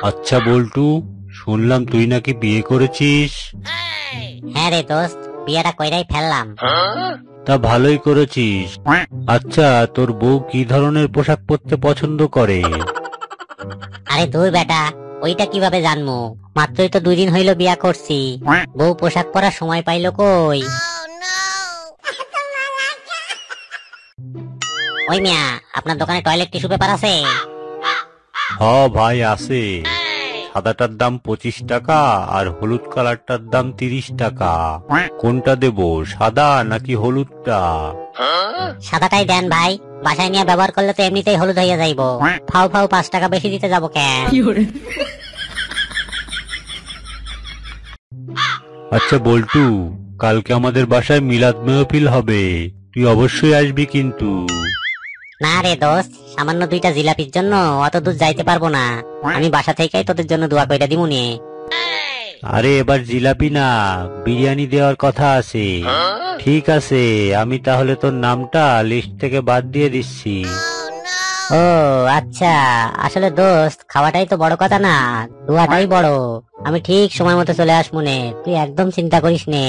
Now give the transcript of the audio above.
আচ্ছা বল্টু, শুনলাম তুই নাকি বিয়ে করেছিস। হ্যাঁ রে দোস্ত, বিয়েটা কইরাই ফেললাম। তা ভালোই করেছিস। আচ্ছা, তোর বউ কি ধরনের পোশাক পরতে পছন্দ করে? আরে দূর বেটা, ওইটা কিভাবে জানবো? মাত্রই তো 2 দিন হইল বিয়া করছি, বউ পোশাক পরার সময় পাইলো কই? ওই মিয়া, আপনার দোকানে টয়লেট টিস্যু পেপার আছে? হ ভাই আছে। সাদাটার দাম 25 টাকা আর হলুদ কালারটার দাম 30 টাকা। কোনটা দেব, সাদা নাকি হলুদটা? সাদাটাই দেন ভাই, বাসায় নিয়ে ব্যবহার করলে তো এমনিতেই হলুদ হইয়া যাইবো। ফাউ ফাউ 5 টাকা বেশি দিতে যাবো কেন? আচ্ছা বল্টু, কালকে আমাদের বাসায় মিলাদ মেহফিল হবে, তুই অবশ্যই আসবি কিন্তু। না রে দোস্ত, সামান্য 2টা জিলাপির জন্য অত দূর যাইতে পারবো না। আমি বাসা থেকেই তোদের জন্য দোয়া কইরা দিমুনি। আরে এবার জিলাপি না, বিরিয়ানি দেওয়ার কথা আছে। ঠিক আছে, আমি তাহলে তোর নামটা লিস্ট থেকে বাদ দিয়ে দিচ্ছি। ও আচ্ছা, আসলে দোস্ত খাওয়াটাই তো বড় কথা না, দোয়াটাই বড়। আমি ঠিক সময় মতো চলে আসবো নে, তুই একদম চিন্তা করিস নে।